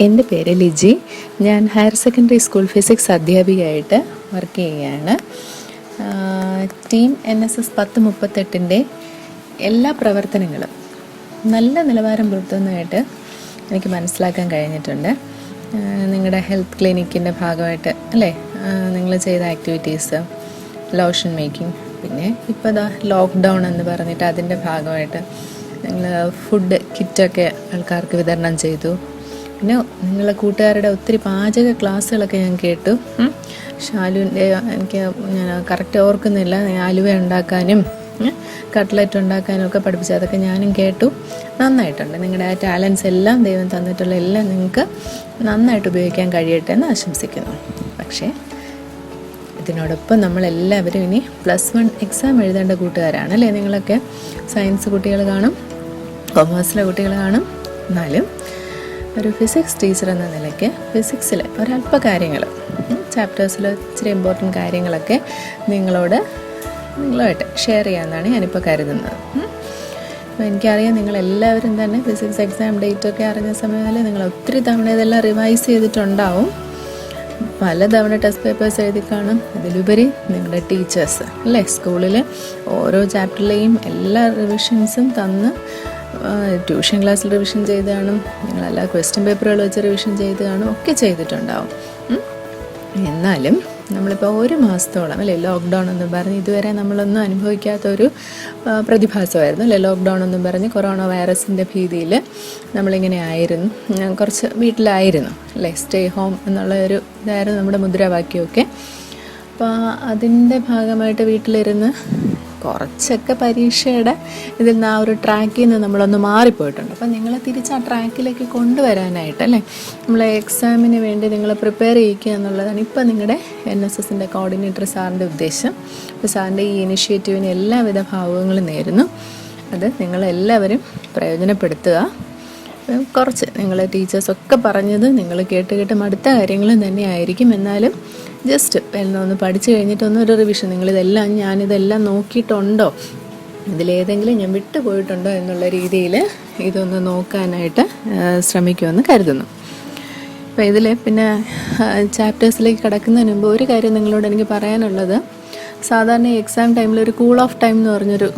എൻ്റെ പേര് ലിജി. ഞാൻ ഹയർ സെക്കൻഡറി സ്കൂൾ ഫിസിക്സ് അധ്യാപികയായിട്ട് വർക്ക് ചെയ്യുകയാണ്. ടീം NSS 1038 എല്ലാ പ്രവർത്തനങ്ങളും നല്ല നിലവാരം പുലർത്തുന്നതായിട്ട് എനിക്ക് മനസ്സിലാക്കാൻ കഴിഞ്ഞിട്ടുണ്ട്. നിങ്ങളുടെ ഹെൽത്ത് ക്ലിനിക്കിൻ്റെ ഭാഗമായിട്ട് അല്ലേ, നിങ്ങൾ ചെയ്ത ആക്ടിവിറ്റീസ്, ലോഷൻ മേക്കിംഗ്, പിന്നെ ഇപ്പോൾ ഇതാ ലോക്ക്ഡൗൺ എന്ന് പറഞ്ഞിട്ട് അതിൻ്റെ ഭാഗമായിട്ട് നിങ്ങൾ ഫുഡ് കിറ്റൊക്കെ ആൾക്കാർക്ക് വിതരണം ചെയ്തു. പിന്നെ നിങ്ങളെ കൂട്ടുകാരുടെ ഒത്തിരി പാചക ക്ലാസ്സുകളൊക്കെ ഞാൻ കേട്ടു. ഷാലുവിൻ്റെ ഞാൻ കറക്റ്റ് ഓർക്കുന്നില്ല, അലുവ ഉണ്ടാക്കാനും കട്ട്ലറ്റ് ഉണ്ടാക്കാനും ഒക്കെ പഠിപ്പിച്ചു. അതൊക്കെ ഞാനും കേട്ടു. നന്നായിട്ടുണ്ട്. നിങ്ങളുടെ ആ ടാലൻസ് എല്ലാം ദൈവം തന്നിട്ടുള്ള എല്ലാം നിങ്ങൾക്ക് നന്നായിട്ട് ഉപയോഗിക്കാൻ കഴിയട്ടെ എന്ന് ആശംസിക്കുന്നു. പക്ഷേ ഇതിനോടൊപ്പം നമ്മളെല്ലാവരും ഇനി +1 എക്സാം എഴുതേണ്ട കൂട്ടുകാരാണ് അല്ലേ. നിങ്ങളൊക്കെ സയൻസ് കുട്ടികൾ കാണും, കൊമേഴ്സിലെ കുട്ടികൾ കാണും. എന്നാലും ഒരു ഫിസിക്സ് ടീച്ചർ എന്ന നിലയ്ക്ക് ഫിസിക്സിലെ ഒരല്പ കാര്യങ്ങൾ, ചാപ്റ്റേഴ്സിൽ ഇച്ചിരി ഇമ്പോർട്ടൻറ്റ് കാര്യങ്ങളൊക്കെ നിങ്ങളുമായിട്ട് ഷെയർ ചെയ്യാമെന്നാണ് ഞാനിപ്പോൾ കരുതുന്നത്. അപ്പോൾ എനിക്കറിയാം നിങ്ങളെല്ലാവരും തന്നെ ഫിസിക്സ് എക്സാം ഡേറ്റൊക്കെ അറിഞ്ഞ സമയത്ത് നിങ്ങൾ ഒത്തിരി തവണ ഇതെല്ലാം റിവൈസ് ചെയ്തിട്ടുണ്ടാവും. പലതവണ ടെസ്റ്റ് പേപ്പേഴ്സ് എഴുതി കാണും. അതിലുപരി നിങ്ങളുടെ ടീച്ചേഴ്സ് അല്ലേ, സ്കൂളിൽ ഓരോ ചാപ്റ്ററിലെയും എല്ലാ റിവിഷൻസും തന്ന് ട്യൂഷൻ ക്ലാസ്സിൽ റിവിഷൻ ചെയ്ത് കാണും. നിങ്ങളെല്ലാ ക്വസ്റ്റ്യൻ പേപ്പറുകൾ വെച്ച് റിവിഷൻ ചെയ്ത് കാണും, ഒക്കെ ചെയ്തിട്ടുണ്ടാവും. എന്നാലും നമ്മളിപ്പോൾ 1 മാസത്തോളം അല്ലേ ലോക്ക്ഡൗൺ എന്നും പറഞ്ഞ് ഇതുവരെ നമ്മളൊന്നും അനുഭവിക്കാത്തൊരു പ്രതിഭാസമായിരുന്നു അല്ലേ. ലോക്ക്ഡൗൺ എന്നും പറഞ്ഞ് കൊറോണ വൈറസിൻ്റെ ഭീതിയിൽ നമ്മളിങ്ങനെ ആയിരുന്നു, കുറച്ച് വീട്ടിലായിരുന്നു അല്ലേ. സ്റ്റേ ഹോം എന്നുള്ള ഒരു ഇതായിരുന്നു നമ്മുടെ മുദ്രാവാക്യമൊക്കെ. അപ്പോൾ അതിൻ്റെ ഭാഗമായിട്ട് വീട്ടിലിരുന്ന് കുറച്ചൊക്കെ പരീക്ഷയുടെ ഇതിൽ നിന്ന് ആ ഒരു ട്രാക്കിൽ നിന്ന് നമ്മളൊന്ന് മാറിപ്പോയിട്ടുണ്ട്. അപ്പോൾ നിങ്ങളെ തിരിച്ച് ആ ട്രാക്കിലേക്ക് കൊണ്ടുവരാനായിട്ട് അല്ലേ, നമ്മളെ എക്സാമിന് വേണ്ടി നിങ്ങളെ പ്രിപ്പയർ ചെയ്യിക്കുക എന്നുള്ളതാണ് ഇപ്പോൾ നിങ്ങളുടെ NSSൻ്റെ കോർഡിനേറ്റർ സാറിൻ്റെ ഉദ്ദേശം. അപ്പോൾ സാറിൻ്റെ ഈ ഇനിഷ്യേറ്റീവിന് എല്ലാവിധ ഭാവുകങ്ങളും നേരുന്നു. അത് നിങ്ങളെല്ലാവരും പ്രയോജനപ്പെടുത്തുക. കുറച്ച് നിങ്ങളെ ടീച്ചേഴ്സൊക്കെ പറഞ്ഞത് നിങ്ങൾ കേട്ട് മടുത്ത കാര്യങ്ങളും തന്നെ ആയിരിക്കും. എന്നാലും ജസ്റ്റ് ഒന്ന് പഠിച്ചു കഴിഞ്ഞിട്ടൊന്നൊരു റിവിഷൻ, ഞാനിതെല്ലാം നോക്കിയിട്ടുണ്ടോ, ഇതിലേതെങ്കിലും ഞാൻ വിട്ടുപോയിട്ടുണ്ടോ എന്നുള്ള രീതിയിൽ ഇതൊന്ന് നോക്കാനായിട്ട് ശ്രമിക്കുമെന്ന് കരുതുന്നു. അപ്പോൾ ഇതിൽ പിന്നെ ചാപ്റ്റേഴ്സിലേക്ക് കടക്കുന്നതിന് മുമ്പ് ഒരു കാര്യം നിങ്ങളോട് എനിക്ക് പറയാനുള്ളത്, സാധാരണ എക്സാം ടൈമിൽ ഒരു കൂൾ ഓഫ് ടൈം എന്ന് പറഞ്ഞൊരു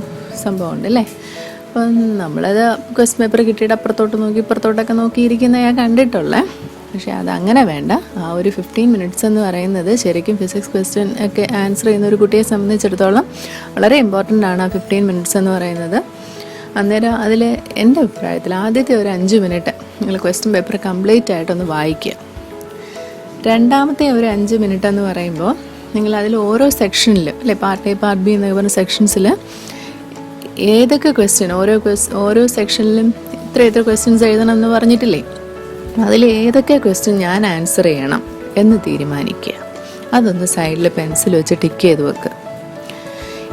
സംഭവമുണ്ട് അല്ലേ. അപ്പം നമ്മളത് ക്വസ്റ്റ്യൻ പേപ്പർ കിട്ടിയിട്ട് അപ്പുറത്തോട്ട് നോക്കി ഇപ്പുറത്തോട്ടൊക്കെ നോക്കിയിരിക്കുന്ന ഞാൻ കണ്ടിട്ടുള്ളേ. പക്ഷേ അതങ്ങനെ വേണ്ട. ആ ഒരു 15 മിനിറ്റ്സ് എന്ന് പറയുന്നത് ശരിക്കും ഫിസിക്സ് ക്വസ്റ്റ്യൻ ഒക്കെ ആൻസർ ചെയ്യുന്ന ഒരു കുട്ടിയെ സംബന്ധിച്ചിടത്തോളം വളരെ ഇമ്പോർട്ടൻ്റ് ആണ് ആ 15 മിനിറ്റ്സ് എന്ന് പറയുന്നത്. അന്നേരം അതിൽ എൻ്റെ അഭിപ്രായത്തിൽ ആദ്യത്തെ ഒരു 5 മിനിറ്റ് നിങ്ങൾ ക്വസ്റ്റ്യൻ പേപ്പർ കംപ്ലീറ്റ് ആയിട്ടൊന്ന് വായിക്കുക. രണ്ടാമത്തെ ഒരു 5 മിനിറ്റ് എന്ന് പറയുമ്പോൾ നിങ്ങൾ അതിൽ ഓരോ സെക്ഷനിൽ അല്ലെ, പാർട്ട് A പാർട്ട് B എന്നൊക്കെ പറഞ്ഞ സെക്ഷൻസിൽ ഏതൊക്കെ ക്വസ്റ്റ്യൻ ഓരോ സെക്ഷനിലും എത്ര ക്വസ്റ്റ്യൻസ് എഴുതണം എന്ന് പറഞ്ഞിട്ടില്ലേ, അതിൽ ഏതൊക്കെ ക്വസ്റ്റ്യൻ ഞാൻ ആൻസർ ചെയ്യണം എന്ന് തീരുമാനിക്കുക. അതൊന്ന് സൈഡിൽ പെൻസിൽ വെച്ച് ടിക്ക് ചെയ്ത് വെക്കുക.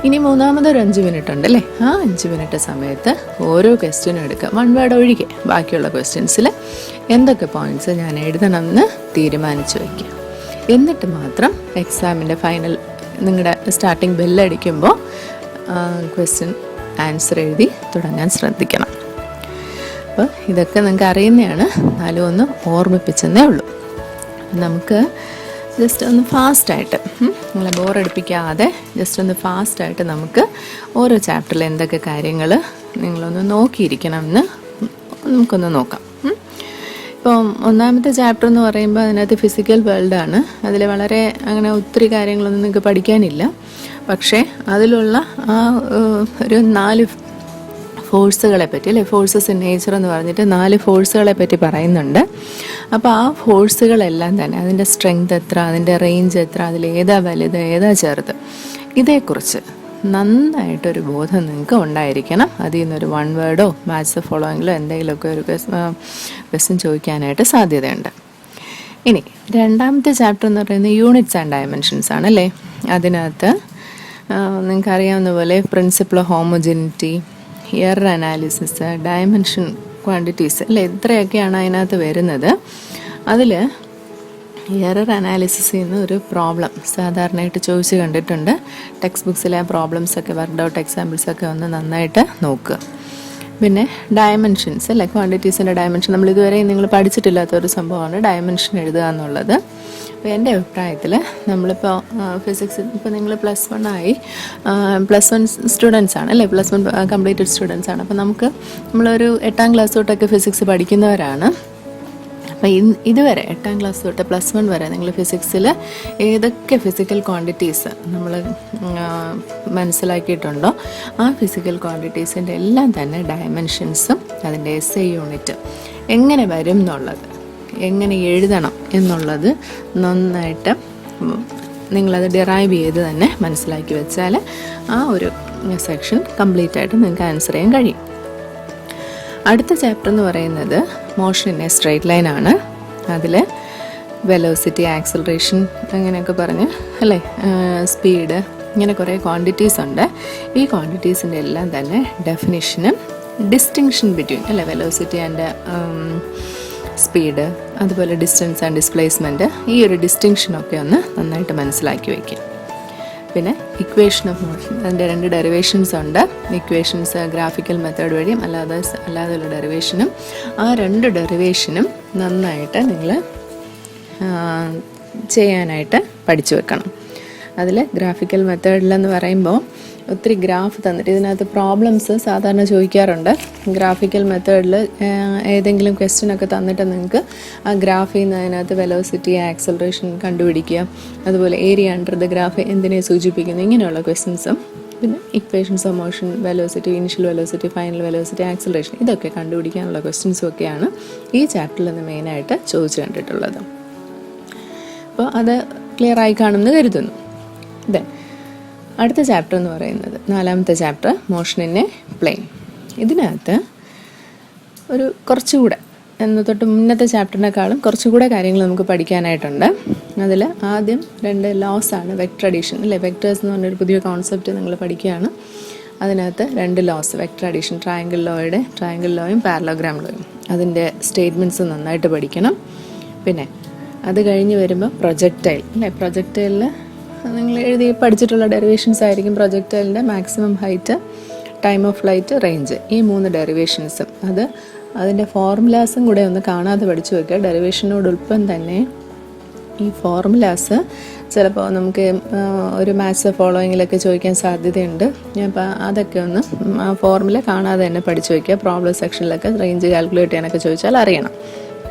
ഇനി മൂന്നാമതൊരു 5 മിനിറ്റ് ഉണ്ടല്ലേ, ആ 5 മിനിറ്റ് സമയത്ത് ഓരോ ക്വസ്റ്റ്യനും എടുക്കുക, 1 വേർഡ് ഒഴികെ. ബാക്കിയുള്ള ക്വസ്റ്റ്യൻസിൽ എന്തൊക്കെ പോയിന്റ്സ് ഞാൻ എഴുതണം എന്ന് തീരുമാനിച്ച് വയ്ക്കുക. എന്നിട്ട് മാത്രം എക്സാമിൻ്റെ ഫൈനൽ നിങ്ങളുടെ സ്റ്റാർട്ടിങ് ബെല്ലടിക്കുമ്പോൾ ക്വസ്റ്റ്യൻ ആൻസർ എഴുതി തുടങ്ങാൻ ശ്രദ്ധിക്കണം. അപ്പോൾ ഇതൊക്കെ നിങ്ങൾക്ക് അറിയുന്നതാണ്, എന്നാലും ഒന്ന് ഓർമ്മിപ്പിച്ചെന്നേ ഉള്ളൂ. നമുക്ക് ജസ്റ്റ് ഒന്ന് ഫാസ്റ്റായിട്ട്, നിങ്ങളെ ബോറടിപ്പിക്കാതെ ജസ്റ്റ് ഒന്ന് ഫാസ്റ്റായിട്ട് നമുക്ക് ഓരോ ചാപ്റ്ററിൽ എന്തൊക്കെ കാര്യങ്ങൾ നിങ്ങളൊന്ന് നോക്കിയിരിക്കണമെന്ന് നമുക്കൊന്ന് നോക്കാം. ഇപ്പോൾ ഒന്നാമത്തെ ചാപ്റ്റർ എന്ന് പറയുമ്പോൾ അതിനകത്ത് ഫിസിക്കൽ വേൾഡാണ്. അതിൽ വളരെ അങ്ങനെ ഒത്തിരി കാര്യങ്ങളൊന്നും നിങ്ങൾക്ക് പഠിക്കാനില്ല. പക്ഷേ അതിലുള്ള ആ ഒരു 4 ഫോഴ്സുകളെ പറ്റി അല്ലേ, ഫോഴ്സസ് ഇൻ നേച്ചർ എന്ന് പറഞ്ഞിട്ട് 4 ഫോഴ്സുകളെ പറ്റി പറയുന്നുണ്ട്. അപ്പോൾ ആ ഫോഴ്സുകളെല്ലാം തന്നെ അതിൻ്റെ സ്ട്രെങ്ത് എത്ര, അതിൻ്റെ റേഞ്ച് എത്ര, അതിലേതാ വലുത് ഏതാ ചെറുത്, ഇതേക്കുറിച്ച് നന്നായിട്ടൊരു ബോധം നിങ്ങൾക്ക് ഉണ്ടായിരിക്കണം. അതിൽ നിന്നൊരു 1 വേർഡോ മാച്ച് ദ ഫോളോയിങ്ങിലോ എന്തെങ്കിലുമൊക്കെ ഒരു ക്വസ്റ്റ്യൻ ചോദിക്കാനായിട്ട് സാധ്യതയുണ്ട്. ഇനി രണ്ടാമത്തെ ചാപ്റ്റർ എന്ന് പറയുന്നത് യൂണിറ്റ്സ് ആൻഡ് ഡയമെൻഷൻസ് ആണല്ലേ. അതിനകത്ത് നിങ്ങൾക്കറിയാവുന്ന പോലെ principle of homogeneity, error analysis, dimension quantities അല്ലേ, ഇത്രയൊക്കെയാണ് അതിനകത്ത് വരുന്നത്. അതിൽ എറർ അനാലിസിസിൽ നിന്ന് ഒരു പ്രോബ്ലം സാധാരണയായിട്ട് ചോദിച്ച് കണ്ടിട്ടുണ്ട്. ടെക്സ്റ്റ് ബുക്സിലെ പ്രോബ്ലംസൊക്കെ വർക്ക്ഡ് ഔട്ട് എക്സാമ്പിൾസൊക്കെ ഒന്ന് നന്നായിട്ട് നോക്കുക. പിന്നെ ഡയമെൻഷൻസ് അല്ലേ, ക്വാണ്ടിറ്റീസിൻ്റെ ഡയമെൻഷൻ നമ്മൾ ഇതുവരെ നിങ്ങൾ പഠിച്ചിട്ടില്ലാത്തൊരു സംഭവമാണ് ഡയമെൻഷൻ എഴുതുക എന്നുള്ളത്. അപ്പോൾ എൻ്റെ അഭിപ്രായത്തിൽ നമ്മളിപ്പോൾ ഫിസിക്സ് ഇപ്പോൾ നിങ്ങൾ +1 ആയി, +1 സ്റ്റുഡൻസ് ആണ് അല്ലേ, +1 കംപ്ലീറ്റഡ് സ്റ്റുഡൻസ് ആണ്. അപ്പോൾ നമ്മളൊരു 8ാം ക്ലാസ് തൊട്ടൊക്കെ ഫിസിക്സ് പഠിക്കുന്നവരാണ്. അപ്പോൾ ഇതുവരെ 8ാം ക്ലാസ് തൊട്ട് +1 വരെ നിങ്ങൾ ഫിസിക്സിൽ ഏതൊക്കെ ഫിസിക്കൽ ക്വാണ്ടിറ്റീസ് നമ്മൾ മനസ്സിലാക്കിയിട്ടുണ്ടോ ആ ഫിസിക്കൽ ക്വാണ്ടിറ്റീസിൻ്റെ എല്ലാം തന്നെ ഡയമെൻഷൻസും അതിൻ്റെ SI യൂണിറ്റ് എങ്ങനെ വരും എന്നുള്ളത്, എങ്ങനെ എഴുതണം എന്നുള്ളത് നന്നായിട്ട് നിങ്ങളത് ഡിറൈവ് ചെയ്ത് തന്നെ മനസ്സിലാക്കി വെച്ചാൽ ആ ഒരു സെക്ഷൻ കംപ്ലീറ്റ് ആയിട്ട് നിങ്ങൾക്ക് ആൻസർ ചെയ്യാൻ കഴിയും. അടുത്ത ചാപ്റ്റർ എന്ന് പറയുന്നത് motion in A straight line ആണ്. അതിൽ വെലോസിറ്റി, ആക്സിലറേഷൻ അങ്ങനെയൊക്കെ പറഞ്ഞ് അല്ലേ, സ്പീഡ്, ഇങ്ങനെ കുറേ ക്വാണ്ടിറ്റീസ് ഉണ്ട്. ഈ ക്വാണ്ടിറ്റീസിൻ്റെ എല്ലാം തന്നെ ഡെഫിനിഷനും ഡിസ്റ്റിങ്ഷൻ ബിറ്റ്വീൻ അല്ലേ, വെലോസിറ്റി ആൻഡ് സ്പീഡ്, അതുപോലെ ഡിസ്റ്റൻസ് ആൻഡ് ഡിസ്പ്ലേസ്മെൻറ്റ്, ഈ ഒരു ഡിസ്റ്റിങ്ഷനൊക്കെ ഒന്ന് നന്നായിട്ട് മനസ്സിലാക്കി വയ്ക്കുക. പിന്നെ ഇക്വേഷൻ ഓഫ് മോഷൻ, അതിൻ്റെ 2 ഡെറിവേഷൻസ് ഉണ്ട്. ഇക്വേഷൻസ് ഗ്രാഫിക്കൽ മെത്തേഡ് വഴിയും അല്ലാതെയുള്ള ഡെറിവേഷനും, ആ 2 ഡെറിവേഷനും നന്നായിട്ട് നിങ്ങൾ ചെയ്യാനായിട്ട് പഠിച്ചു വെക്കണം. അതിൽ ഗ്രാഫിക്കൽ മെത്തേഡിലെന്ന് പറയുമ്പോൾ ഒത്തിരി ഗ്രാഫ് തന്നിട്ട് ഇതിനകത്ത് പ്രോബ്ലംസ് സാധാരണ ചോദിക്കാറുണ്ട്. ഗ്രാഫിക്കൽ മെത്തേഡിൽ ഏതെങ്കിലും ക്വസ്റ്റ്യനൊക്കെ തന്നിട്ട് നിങ്ങൾക്ക് ആ ഗ്രാഫിൽ നിന്ന് അതിനകത്ത് വെലോസിറ്റി, ആക്സലറേഷൻ കണ്ടുപിടിക്കുക, അതുപോലെ ഏരിയ അണ്ടർ ദ ഗ്രാഫ് എന്തിനെ സൂചിപ്പിക്കുന്നു, ഇങ്ങനെയുള്ള ക്വസ്റ്റ്യൻസും, പിന്നെ equations of motion, velocity, initial velocity, final velocity, acceleration, ഇതൊക്കെ കണ്ടുപിടിക്കാനുള്ള ക്വസ്റ്റ്യൻസും ഒക്കെയാണ് ഈ ചാപ്റ്ററിൽ നിന്ന് മെയിനായിട്ട് ചോദിച്ചു കണ്ടിട്ടുള്ളത്. അപ്പോൾ അത് ക്ലിയർ ആയി കാണുമെന്ന് കരുതുന്നു. ഇതെ അടുത്ത ചാപ്റ്റർ എന്ന് പറയുന്നത് 4ാമത്തെ chapter, motion in a plane. ഇതിനകത്ത് ഒരു കുറച്ചുകൂടെ തൊട്ട് മുന്നത്തെ ചാപ്റ്ററിനേക്കാളും കുറച്ചുകൂടെ കാര്യങ്ങൾ നമുക്ക് പഠിക്കാനായിട്ടുണ്ട്. അതിൽ ആദ്യം 2 ലോസ് ആണ്. വെക്ടർ അഡീഷൻ അല്ലേ, വെക്ടേഴ്സ് എന്ന് പറഞ്ഞൊരു പുതിയ കോൺസെപ്റ്റ് നിങ്ങൾ പഠിക്കുകയാണ്. അതിനകത്ത് 2 ലോസ്, വെക്ടർ അഡീഷൻ, ട്രയാങ്കിൾ ലോയും പാരലോഗ്രാം ലോയും, അതിൻ്റെ സ്റ്റേറ്റ്മെൻറ്റ്സ് നന്നായിട്ട് പഠിക്കണം. പിന്നെ അത് കഴിഞ്ഞ് വരുമ്പോൾ പ്രൊജക്ടൈൽ അല്ലേ, പ്രൊജക്ടൈലിൽ നിങ്ങൾ എഴുതി പഠിച്ചിട്ടുള്ള ഡെറിവേഷൻസ് ആയിരിക്കും. പ്രൊജക്ടൈലിൻ്റെ maximum height, time of flight, range, ഈ 3 ഡെറിവേഷൻസും അതിൻ്റെ ഫോർമുലാസും കൂടെ ഒന്ന് കാണാതെ പഠിച്ചു വെക്കുക. ഡെറിവേഷനോടൊപ്പം തന്നെ ഈ ഫോർമുലാസ് ചിലപ്പോൾ നമുക്ക് ഒരു മാത്സ് ഫോളോയിങ്ങിലൊക്കെ ചോദിക്കാൻ സാധ്യതയുണ്ട്. അപ്പോൾ അതൊക്കെ ഒന്ന് ആ ഫോർമുല കാണാതെ തന്നെ പഠിച്ചു വയ്ക്കുക. പ്രോബ്ലം സെക്ഷനിലൊക്കെ റേഞ്ച് കാൽക്കുലേറ്റ് ചെയ്യാനൊക്കെ ചോദിച്ചാൽ അറിയണം.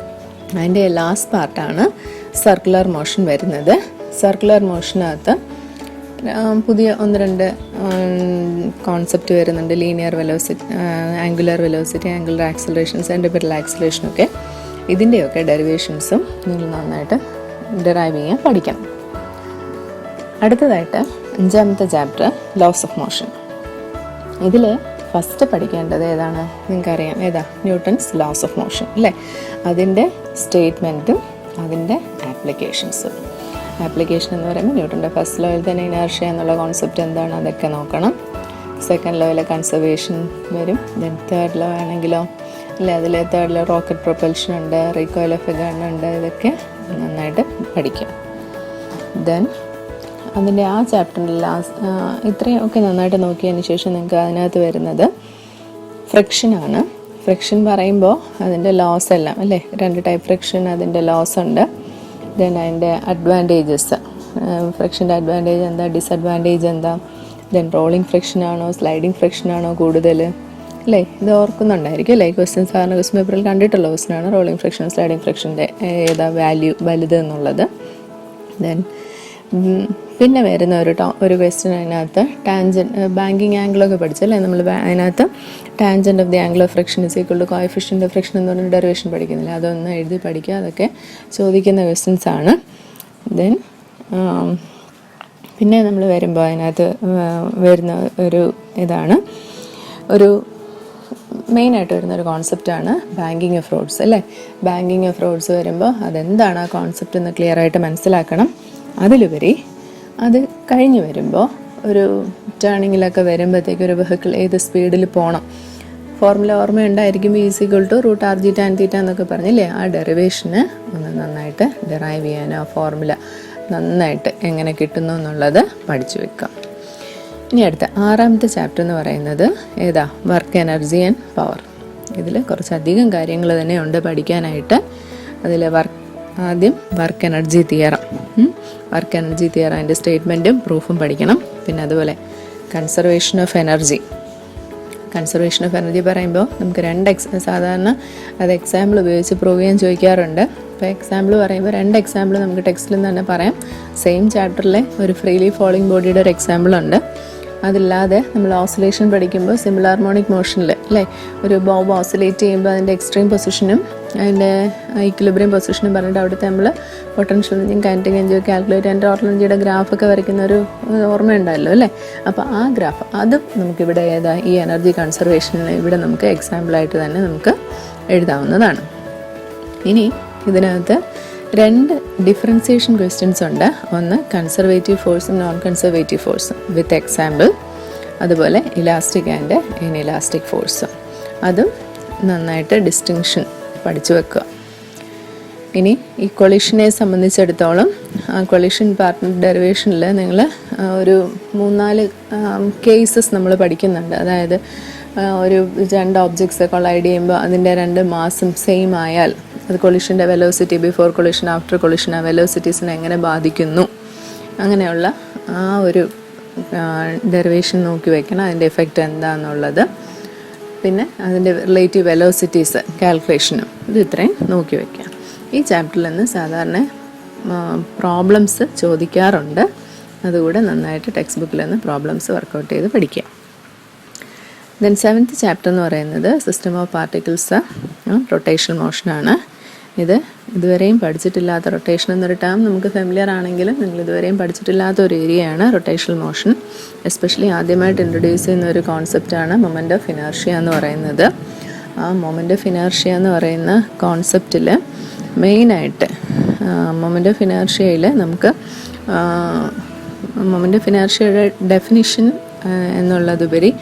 അതിൻ്റെ ലാസ്റ്റ് പാർട്ടാണ് സർക്കുലർ മോഷൻ വരുന്നത്. സർക്കുലർ മോഷനകത്ത് പുതിയ 1-2 കോൺസെപ്റ്റ് വരുന്നുണ്ട്. Linear velocity, angular velocity, angular acceleration, centripetal ആക്സിലറേഷനൊക്കെ, ഇതിൻ്റെയൊക്കെ ഡെറിവേഷൻസും നിങ്ങൾ നന്നായിട്ട് ഡിറൈവ് ചെയ്യാൻ പഠിക്കണം. അടുത്തതായിട്ട് 5ാമത്തെ ചാപ്റ്റർ, ലോസ് ഓഫ് മോഷൻ. ഇതിൽ ഫസ്റ്റ് പഠിക്കേണ്ടത് ഏതാണ് നിങ്ങൾക്കറിയാം, ഏതാ? ന്യൂട്ടൺസ് ലോസ് ഓഫ് മോഷൻ അല്ലേ. അതിൻ്റെ സ്റ്റേറ്റ്മെൻറ്റും അതിൻ്റെ ആപ്ലിക്കേഷൻസും. ആപ്ലിക്കേഷൻ എന്ന് പറയുമ്പോൾ ന്യൂട്ടൻ്റെ ഫസ്റ്റ് ലോയിൽ തന്നെ ഇനേർഷ്യ എന്നുള്ള കോൺസെപ്റ്റ് എന്താണ് അതൊക്കെ നോക്കണം. സെക്കൻഡ് ലോയിലെ കൺസർവേഷൻ വരും. ദെൻ തേർഡ് ലോ ആണെങ്കിലോ അല്ലേ, അതിൽ തേർഡ് ലോ റോക്കറ്റ് പ്രൊപ്പൽഷൻ ഉണ്ട്, റീകോയിൽ ഓഫ് എ ഗൺ ഉണ്ട്, ഇതൊക്കെ നന്നായിട്ട് പഠിക്കാം. ദെൻ അതിൻ്റെ ആ ചാപ്റ്ററിൻ്റെ ഇത്രയും ഒക്കെ നന്നായിട്ട് നോക്കിയതിന് ശേഷം നിങ്ങൾക്ക് അതിനകത്ത് വരുന്നത് ഫ്രിക്ഷനാണ്. ഫ്രിക്ഷൻ പറയുമ്പോൾ അതിൻ്റെ ലോസ് എല്ലാം അല്ലേ, 2 ടൈപ്പ് ഫ്രിക്ഷൻ, അതിൻ്റെ ലോസ് ഉണ്ട്. ദെൻ അതിൻ്റെ അഡ്വാൻറ്റേജസ്, ഫ്രിക്ഷൻ്റെ അഡ്വാൻറ്റേജ് എന്താ, ഡിസഡ്വാൻറ്റേജ് എന്താ, ദെൻ റോളിംഗ് ഫ്രിക്ഷനാണോ സ്ലൈഡിങ് ഫ്രിക്ഷനാണോ കൂടുതൽ അല്ലേ, ഇത് ഓർക്കുന്നുണ്ടായിരിക്കും അല്ലേ. ക്വസ്റ്റ്യൻ സാറിന് ക്വസ്റ്റ്യൻ പേപ്പറിൽ കണ്ടിട്ടുള്ള ക്വസ്റ്റ്യനാണ് റോളിംഗ് ഫ്രിക്ഷൻ, സ്ലൈഡിങ് ഫ്രിക്ഷൻ്റെ ഏതാ വാല്യൂ വലുത് എന്നുള്ളത്. ദെൻ പിന്നെ വരുന്ന ഒരു ക്വസ്റ്റ്യൻ അതിനകത്ത് ബാങ്കിങ് ആംഗിളൊക്കെ പഠിച്ചല്ലേ നമ്മൾ. അതിനകത്ത് tangent of the angle of friction is equal to coefficient of friction എന്ന് പറഞ്ഞ ഡെറിവേഷൻ പഠിക്കുന്നില്ല, അതൊന്ന് എഴുതി പഠിക്കുക. അതൊക്കെ ചോദിക്കുന്ന ക്വസ്റ്റ്യൻസ് ആണ്. ദെൻ പിന്നെ നമ്മൾ വരുമ്പോൾ അതിനകത്ത് വരുന്ന ഇതാണ് ഒരു മെയിനായിട്ട് വരുന്നൊരു കോൺസെപ്റ്റാണ് ബാങ്കിങ് ഓഫ് റോഡ്സ് അല്ലേ. ബാങ്കിങ് ഓഫ് റോഡ്സ് വരുമ്പോൾ അതെന്താണ് ആ കോൺസെപ്റ്റ് എന്ന് ക്ലിയറായിട്ട് മനസ്സിലാക്കണം. അതിലുപരി അത് കഴിഞ്ഞ് വരുമ്പോൾ ഒരു ടേണിങ്ങിലൊക്കെ വരുമ്പോഴത്തേക്ക് ഒരു വെഹിക്കിൾ ഏത് സ്പീഡിൽ പോകണം, ഫോർമുല ഓർമ്മയുണ്ടായിരിക്കും. V=√RG tan θ എന്നൊക്കെ പറഞ്ഞില്ലേ, ആ ഡെറിവേഷന് ഒന്ന് നന്നായിട്ട് ഡിറൈവ് ചെയ്യാൻ ആ ഫോർമുല നന്നായിട്ട് എങ്ങനെ കിട്ടുന്നു എന്നുള്ളത് പഠിച്ചു വെക്കാം. ഇനി അടുത്ത 6ാമത്തെ ചാപ്റ്റർ എന്ന് പറയുന്നത് ഏതാ? Work energy and power. ഇതിൽ കുറച്ചധികം കാര്യങ്ങൾ തന്നെ ഉണ്ട് പഠിക്കാനായിട്ട്. അതിൽ ആദ്യം work energy theorem. Work energy theorem അതിൻ്റെ സ്റ്റേറ്റ്മെൻറ്റും പ്രൂഫും പഠിക്കണം. പിന്നെ അതുപോലെ conservation of energy. Conservation of energy പറയുമ്പോൾ നമുക്ക് സാധാരണ അത് എക്സാമ്പിൾ ഉപയോഗിച്ച് പ്രൂവ് ചെയ്യാൻ ചോദിക്കാറുണ്ട്. അപ്പോൾ എക്സാമ്പിൾ പറയുമ്പോൾ 2 എക്സാമ്പിൾ നമുക്ക് ടെക്സ്റ്റിൽ നിന്ന് തന്നെ പറയാം. സെയിം ചാപ്റ്ററിലെ ഒരു ഫ്രീലി ഫോളിംഗ് ബോഡിയുടെ ഒരു എക്സാമ്പിൾ ഉണ്ട്. അതില്ലാതെ നമ്മൾ ഓസിലേഷൻ പഠിക്കുമ്പോൾ സിമ്പിൾ ഹാർമോണിക് മോഷനിൽ അല്ലേ, ഒരു ബോബ് ഓസിലേറ്റ് ചെയ്യുമ്പോൾ അതിൻ്റെ എക്സ്ട്രീം പൊസിഷനും അതിൻ്റെ ഈക്വിലിബ്രിയം പൊസിഷനും പറഞ്ഞിട്ട് അവിടുത്തെ നമ്മൾ പൊട്ടൻഷ്യൽ എനർജിയും കൈനറ്റിക് എനർജിയും കാൽക്കുലേറ്റ് ആൻഡ് ടോട്ടൽ എനർജിയുടെ ഗ്രാഫൊക്കെ വരയ്ക്കുന്ന ഒരു ഓർമ്മയുണ്ടല്ലോ അല്ലേ. അപ്പോൾ ആ ഗ്രാഫ് അതും നമുക്കിവിടെ ഈ എനർജി കൺസർവേഷനിൽ ഇവിടെ നമുക്ക് എക്സാമ്പിളായിട്ട് തന്നെ നമുക്ക് എഴുതാവുന്നതാണ്. ഇനി ഇതിനകത്ത് 2 ഡിഫറൻസിയേഷൻ ക്വസ്റ്റ്യൻസ് ഉണ്ട്. ഒന്ന് കൺസർവേറ്റീവ് ഫോഴ്സും നോൺ കൺസർവേറ്റീവ് ഫോഴ്സും വിത്ത് എക്സാമ്പിൾ. അതുപോലെ ഇലാസ്റ്റിക് ആൻഡ് ഇൻഇലാസ്റ്റിക് ഫോഴ്സും. അതും നന്നായിട്ട് ഡിസ്റ്റിങ്ഷൻ പഠിച്ചു വെക്കുക. ഇനി ഈ കൊളിഷനെ സംബന്ധിച്ചിടത്തോളം ആ കൊളിഷൻ പാർട്ട് ഡെറിവേഷനിൽ നിങ്ങൾ ഒരു 3-4 കേസസ് നമ്മൾ പഠിക്കുന്നുണ്ട്. അതായത് ഒരു 2 ഒബ്ജക്ട്സ് കൊളൈഡ് ചെയ്യുമ്പോൾ അതിൻ്റെ 2 മാസും സെയിം ആയാൽ അത് കൊളിഷൻ്റെ velocity before collision after collision ആ വെലോസിറ്റീസിനെ എങ്ങനെ ബാധിക്കുന്നു, അങ്ങനെയുള്ള ആ ഒരു ഡെറിവേഷൻ നോക്കി വയ്ക്കണം. അതിൻ്റെ എഫക്റ്റ് എന്താണെന്നുള്ളത്, പിന്നെ അതിൻ്റെ റിലേറ്റീവ് വെലോസിറ്റീസ് കാൽക്കുലേഷനും ഇത് ഇത്രയും നോക്കി വയ്ക്കാം. ഈ ചാപ്റ്ററിൽ നിന്ന് സാധാരണ പ്രോബ്ലംസ് ചോദിക്കാറുണ്ട്. അതുകൂടെ നന്നായിട്ട് ടെക്സ്റ്റ് ബുക്കിൽ നിന്ന് പ്രോബ്ലംസ് വർക്കൗട്ട് ചെയ്ത് പഠിക്കുക. ദെൻ 7th ചാപ്റ്റർ എന്ന് പറയുന്നത് സിസ്റ്റം ഓഫ് പാർട്ടിക്കിൾസ് റൊട്ടേഷണൽ മോഷനാണ്. ഇതുവരെയും പഠിച്ചിട്ടില്ലാത്ത റൊട്ടേഷൻ എന്നൊരു ടേം നമുക്ക് ഫെമിലിയർ ആണെങ്കിലും നിങ്ങൾ ഇതുവരെയും പഠിച്ചിട്ടില്ലാത്ത ഒരു ഏരിയയാണ് റൊട്ടേഷണൽ മോഷൻ. എസ്പെഷ്യലി ആദ്യമായിട്ട് ഇൻട്രൊഡ്യൂസ് ചെയ്യുന്ന ഒരു കോൺസെപ്റ്റാണ് മൊമെൻ്റ് ഓഫ് ഇനർഷ്യ എന്ന് പറയുന്നത്. ആ മൊമെൻ്റ് ഓഫ് ഇനർഷ്യ എന്ന് പറയുന്ന കോൺസെപ്റ്റിൽ മെയിനായിട്ട് മൊമെൻ്റ് ഓഫ് ഇനർഷ്യയിൽ നമുക്ക് മൊമെൻ്റ് ഓഫ് ഇനർഷ്യയുടെ ഡെഫിനിഷൻ എന്നുള്ളതുപരി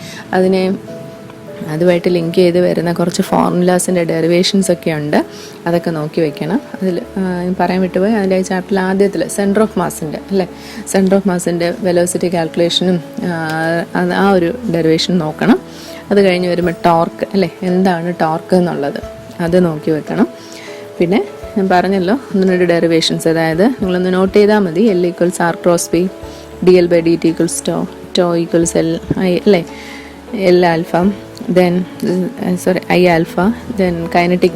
അതുമായിട്ട് ലിങ്ക് ചെയ്ത് വരുന്ന കുറച്ച് ഫോർമുലാസിൻ്റെ ഡെറിവേഷൻസ് ഒക്കെ ഉണ്ട്. അതൊക്കെ നോക്കി വെക്കണം. അതിൽ പറയാൻ വിട്ടുപോയി, അതിൻ്റെ ചാപ്റ്ററിൽ ആദ്യത്തിൽ സെൻറ്റർ ഓഫ് മാസിൻ്റെ വെലോസിറ്റി കാൽക്കുലേഷനും ആ ഒരു ഡെറിവേഷൻ നോക്കണം. അത് കഴിഞ്ഞ് വരുമ്പോൾ ടോർക്ക് അല്ലേ, എന്താണ് ടോർക്ക് എന്നുള്ളത് അത് നോക്കി വെക്കണം. പിന്നെ ഞാൻ പറഞ്ഞല്ലോ 1-2 ഡെറിവേഷൻസ്, അതായത് നിങ്ങളൊന്ന് നോട്ട് ചെയ്താൽ മതി. L = R × P, dL/dt = τ = L I അല്ലേ, L alpha, then I alpha, then kinetic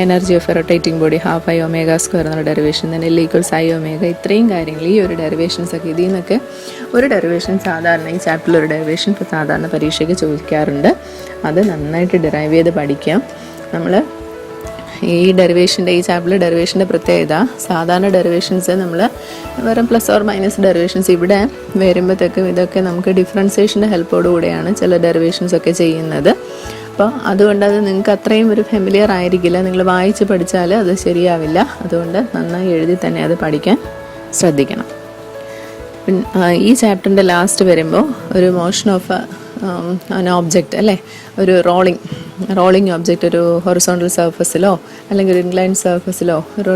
energy of a rotating body half I omega square എന്നുള്ള derivation, then L = I omega. ഇത്രയും കാര്യങ്ങൾ ഈ ഒരു ഡെറിവേഷൻസ് ഒക്കെ ഇതിൽ നിന്നൊക്കെ ഒരു ഡെറിവേഷൻ സാധാരണ ഈ ചാപ്റ്ററിൽ ഒരു ഡെറിവേഷൻ സാധാരണ പരീക്ഷയ്ക്ക് ചോദിക്കാറുണ്ട്. അത് നന്നായിട്ട് ഡിറൈവ് ചെയ്ത് പഠിക്കാം. നമ്മൾ ഈ ചാപ്റ്ററിലെ ഡെറിവേഷൻ്റെ പ്രത്യേകത, സാധാരണ ഡെറിവേഷൻസ് നമ്മൾ വെറും പ്ലസ് ഓർ മൈനസ് ഡെറിവേഷൻസ്, ഇവിടെ വരുമ്പോഴത്തേക്കും ഇതൊക്കെ നമുക്ക് ഡിഫറൻസിയേഷൻ്റെ ഹെൽപ്പോടുകൂടെയാണ് ചില ഡെറിവേഷൻസ് ഒക്കെ ചെയ്യുന്നത്. അപ്പോൾ അതുകൊണ്ട് അത് നിങ്ങൾക്ക് അത്രയും ഒരു ഫെമിലിയർ ആയിരിക്കില്ല. നിങ്ങൾ വായിച്ച് പഠിച്ചാൽ അത് ശരിയാവില്ല. അതുകൊണ്ട് നന്നായി എഴുതി തന്നെ അത് പഠിക്കാൻ ശ്രദ്ധിക്കണം. ഈ ചാപ്റ്ററിൻ്റെ ലാസ്റ്റ് വരുമ്പോൾ ഒരു മോഷൻ ഓഫ് an ഓബ്ജക്റ്റ് അല്ലേ, ഒരു റോളിങ് ഓബ്ജക്റ്റ് ഒരു ഹൊറിസോണ്ടൽ സർഫസിലോ അല്ലെങ്കിൽ ഒരു ഇൻക്ലൈൻഡ് സർഫസിലോ ഒരു